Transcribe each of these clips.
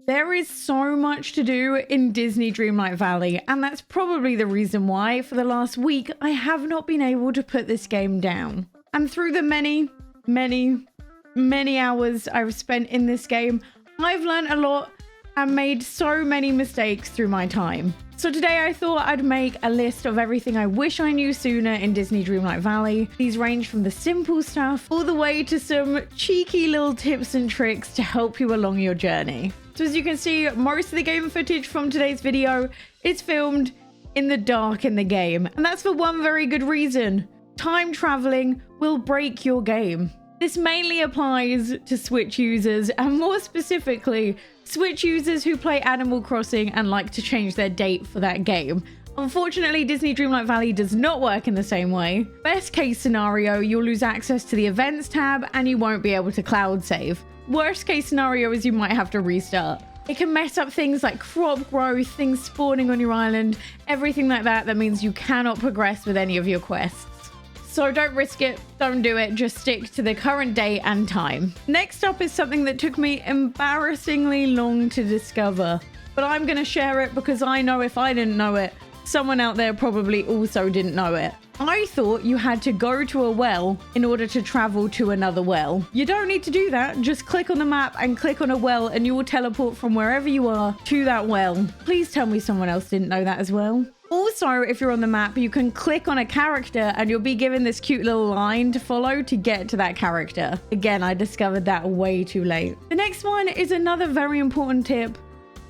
There is so much to do in Disney Dreamlight Valley, and that's probably the reason why for the last week I have not been able to put this game down. And through the many hours I've spent in this game, I've learned a lot and made so many mistakes through my time. So today I thought I'd make a list of everything I wish I knew sooner in Disney Dreamlight Valley. These range from the simple stuff all the way to some cheeky little tips and tricks to help you along your journey. So as you can see, most of the game footage from today's video is filmed in the dark in the game. And that's for one very good reason. Time traveling will break your game. This mainly applies to Switch users, and more specifically, Switch users who play Animal Crossing and like to change their date for that game. Unfortunately, Disney Dreamlight Valley does not work in the same way. Best case scenario, you'll lose access to the events tab and you won't be able to cloud save. Worst case scenario is you might have to restart. It can mess up things like crop growth, things spawning on your island, everything like that. That means you cannot progress with any of your quests. So don't risk it, don't do it, just stick to the current date and time. Next up is something that took me embarrassingly long to discover, but I'm gonna share it because I know if I didn't know it, someone out there probably also didn't know it. I thought you had to go to a well in order to travel to another well. You don't need to do that, just click on the map and click on a well and you will teleport from wherever you are to that well. Please tell me someone else didn't know that as well. Also, if you're on the map, you can click on a character and you'll be given this cute little line to follow to get to that character. Again, I discovered that way too late. The next one is another very important tip.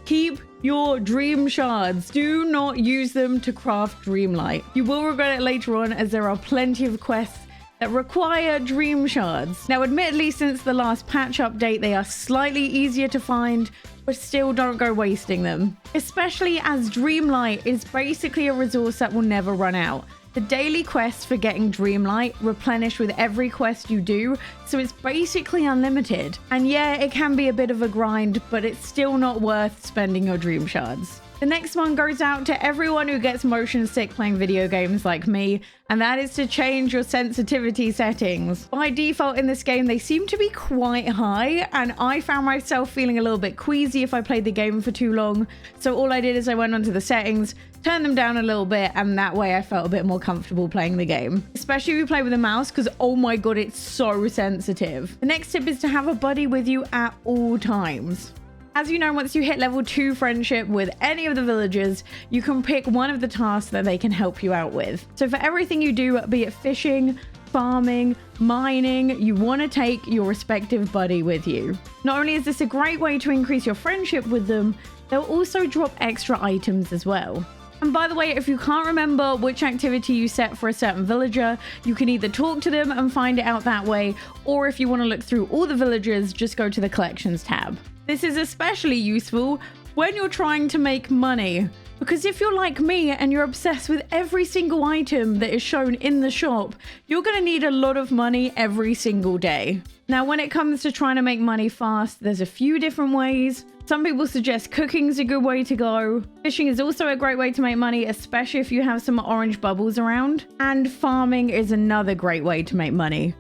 Keep your dream shards. Do not use them to craft Dreamlight. You will regret it later on, as there are plenty of quests that require dream shards. Now, admittedly, since the last patch update, they are slightly easier to find, but still don't go wasting them. Especially as Dreamlight is basically a resource that will never run out. The daily quests for getting Dreamlight replenish with every quest you do, so it's basically unlimited. And yeah, it can be a bit of a grind, but it's still not worth spending your dream shards. The next one goes out to everyone who gets motion sick playing video games like me, and that is to change your sensitivity settings. By default in this game, they seem to be quite high, and I found myself feeling a little bit queasy if I played the game for too long. So all I did is I went onto the settings, turned them down a little bit, and that way I felt a bit more comfortable playing the game. Especially if you play with a mouse, because oh my god, it's so sensitive. The next tip is to have a buddy with you at all times. As you know, once you hit level 2 friendship with any of the villagers, you can pick one of the tasks that they can help you out with. So for everything you do, be it fishing, farming, mining, you want to take your respective buddy with you. Not only is this a great way to increase your friendship with them, they'll also drop extra items as well. And by the way, if you can't remember which activity you set for a certain villager, you can either talk to them and find it out that way, or if you want to look through all the villagers, just go to the collections tab. This is especially useful when you're trying to make money, because if you're like me and you're obsessed with every single item that is shown in the shop, you're going to need a lot of money every single day. Now, when it comes to trying to make money fast, there's a few different ways. Some people suggest cooking is a good way to go. Fishing is also a great way to make money, especially if you have some orange bubbles around. And farming is another great way to make money.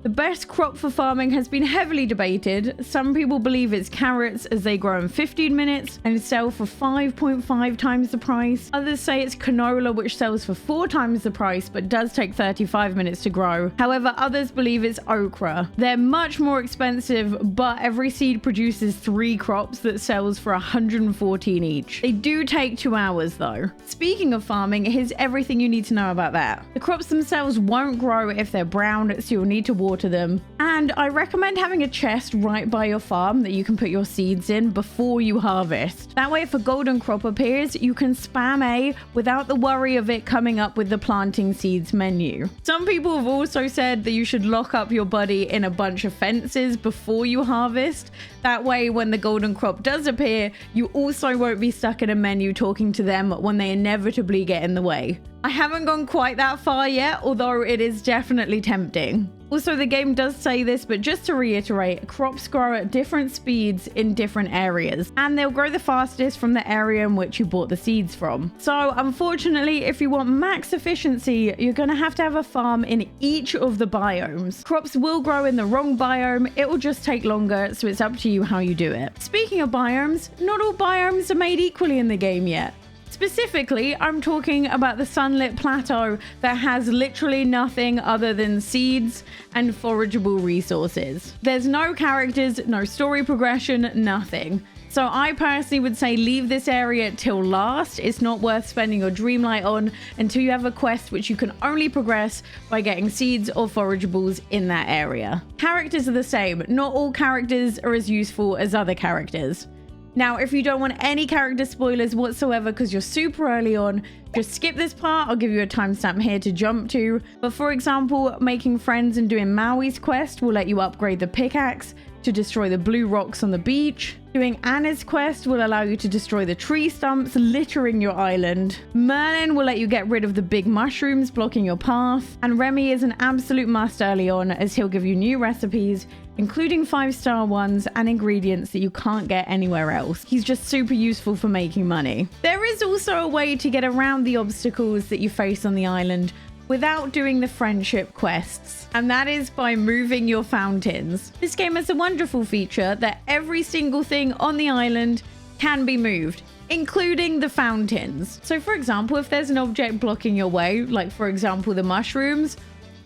The best crop for farming has been heavily debated. Some people believe it's carrots, as they grow in 15 minutes and sell for 5.5 times the price. Others say it's canola, which sells for 4 times the price but does take 35 minutes to grow. However, others believe it's okra. They're much more expensive, but every seed produces 3 crops that sells for 114 each. They do take 2 hours though. Speaking of farming, here's everything you need to know about that. The crops themselves won't grow if they're brown, so you'll need to water them. And I recommend having a chest right by your farm that you can put your seeds in before you harvest. That way, if a golden crop appears, you can spam A without the worry of it coming up with the planting seeds menu. Some people have also said that you should lock up your buddy in a bunch of fences before you harvest. That way, when the golden crop does appear, you also won't be stuck in a menu talking to them when they inevitably get in the way. I haven't gone quite that far yet, although it is definitely tempting. Also, the game does say this, but just to reiterate, crops grow at different speeds in different areas, and they'll grow the fastest from the area in which you bought the seeds from. So unfortunately, if you want max efficiency, you're going to have a farm in each of the biomes. Crops will grow in the wrong biome, it will just take longer, so it's up to you how you do it. Speaking of biomes, not all biomes are made equally in the game yet. Specifically, I'm talking about the sunlit plateau that has literally nothing other than seeds and forageable resources. There's no characters, no story progression, nothing. So I personally would say leave this area till last. It's not worth spending your Dreamlight on until you have a quest which you can only progress by getting seeds or forageables in that area. Characters are the same. Not all characters are as useful as other characters. Now, if you don't want any character spoilers whatsoever because you're super early on, just skip this part. I'll give you a timestamp here to jump to. But for example, making friends and doing Maui's quest will let you upgrade the pickaxe to destroy the blue rocks on the beach. Doing Anna's quest will allow you to destroy the tree stumps littering your island. Merlin will let you get rid of the big mushrooms blocking your path. And Remy is an absolute must early on, as he'll give you new recipes, including 5-star ones and ingredients that you can't get anywhere else. He's just super useful for making money. There is also a way to get around the obstacles that you face on the island without doing the friendship quests, and that is by moving your fountains. This game has a wonderful feature that every single thing on the island can be moved, including the fountains. So for example, if there's an object blocking your way, like for example the mushrooms,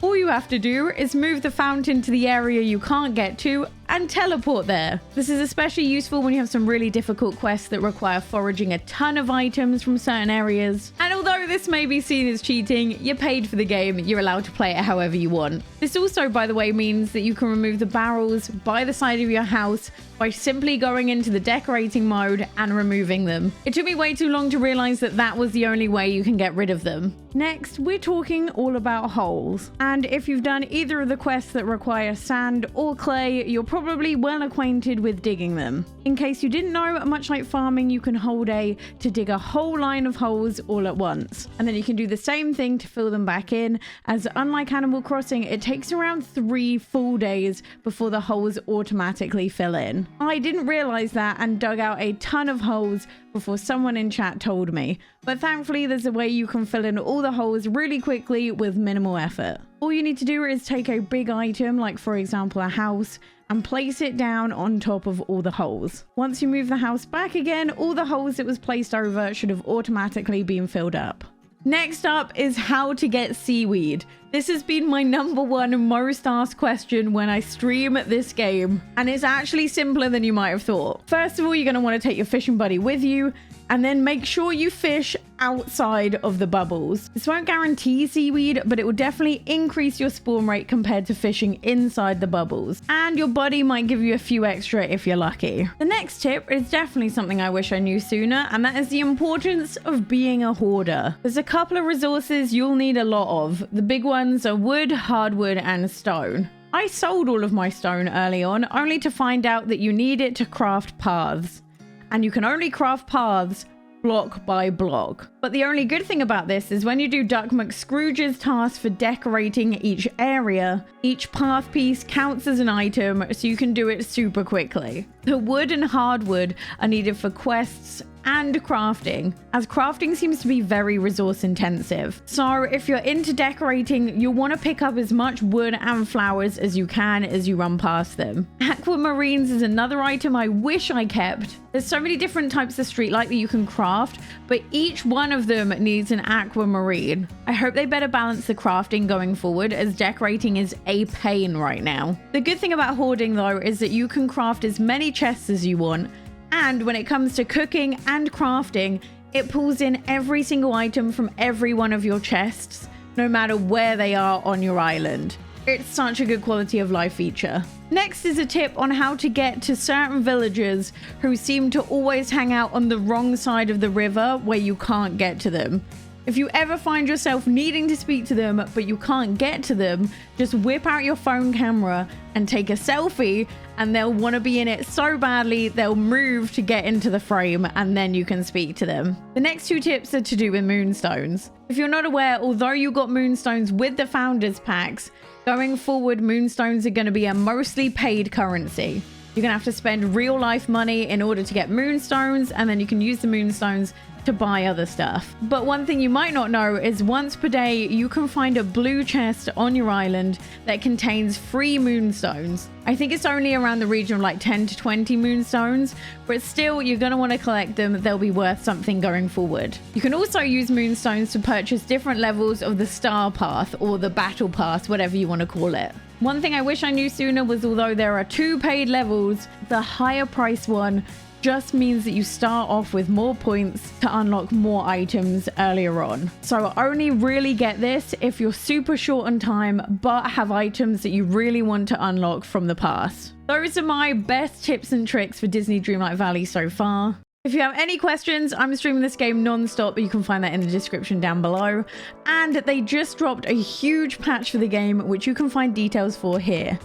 all you have to do is move the fountain to the area you can't get to and teleport there. This is especially useful when you have some really difficult quests that require foraging a ton of items from certain areas. And although this may be seen as cheating, you're paid for the game, you're allowed to play it however you want. This also, by the way, means that you can remove the barrels by the side of your house by simply going into the decorating mode and removing them. It took me way too long to realize that that was the only way you can get rid of them. Next, we're talking all about holes. And if you've done either of the quests that require sand or clay, you're probably well acquainted with digging them. In case you didn't know, much like farming, you can hold A to dig a whole line of holes all at once. And then you can do the same thing to fill them back in, as unlike Animal Crossing, it takes around 3 full days before the holes automatically fill in. I didn't realize that and dug out a ton of holes before someone in chat told me. But thankfully, there's a way you can fill in all the holes really quickly with minimal effort. All you need to do is take a big item, like for example a house, and place it down on top of all the holes. Once you move the house back again, all the holes it was placed over should have automatically been filled up. Next up is how to get seaweed. This has been my #1 most asked question when I stream this game, and it's actually simpler than you might have thought. First of all, you're going to want to take your fishing buddy with you, and then make sure you fish outside of the bubbles. This won't guarantee seaweed, but it will definitely increase your spawn rate compared to fishing inside the bubbles. And your buddy might give you a few extra if you're lucky. The next tip is definitely something I wish I knew sooner, and that is the importance of being a hoarder. There's a couple of resources you'll need a lot of. The big ones are wood, hardwood, and stone. I sold all of my stone early on, only to find out that you need it to craft paths. And you can only craft paths block by block. But the only good thing about this is when you do Duck McScrooge's task for decorating each area, each path piece counts as an item, so you can do it super quickly. The wood and hardwood are needed for quests and crafting, as crafting seems to be very resource intensive. So if you're into decorating, you'll want to pick up as much wood and flowers as you can as you run past them. Aquamarines is another item I wish I kept. There's so many different types of streetlight that you can craft, but each one of them needs an aquamarine. I hope they better balance the crafting going forward, as decorating is a pain right now. The good thing about hoarding though is that you can craft as many chests as you want, and when it comes to cooking and crafting, it pulls in every single item from every one of your chests, no matter where they are on your island. It's such a good quality of life feature. Next is a tip on how to get to certain villagers who seem to always hang out on the wrong side of the river where you can't get to them. If you ever find yourself needing to speak to them but you can't get to them, just whip out your phone camera and take a selfie, and they'll want to be in it so badly they'll move to get into the frame, and then you can speak to them. The next 2 tips are to do with moonstones. If you're not aware, although you got moonstones with the founders packs, Going forward, Moonstones are going to be a mostly paid currency. You're going to have to spend real life money in order to get Moonstones, and then you can use the Moonstones to buy other stuff. But one thing you might not know is once per day, you can find a blue chest on your island that contains free Moonstones. I think it's only around the region of like 10 to 20 Moonstones, but still, you're going to want to collect them. They'll be worth something going forward. You can also use Moonstones to purchase different levels of the Star Path or the Battle Pass, whatever you want to call it. One thing I wish I knew sooner was although there are 2 paid levels, the higher price one just means that you start off with more points to unlock more items earlier on. So only really get this if you're super short on time but have items that you really want to unlock from the pass. Those are my best tips and tricks for Disney Dreamlight Valley so far. If you have any questions, I'm streaming this game non-stop, but you can find that in the description down below. And they just dropped a huge patch for the game, which you can find details for here.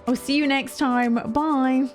I'll see you next time. Bye.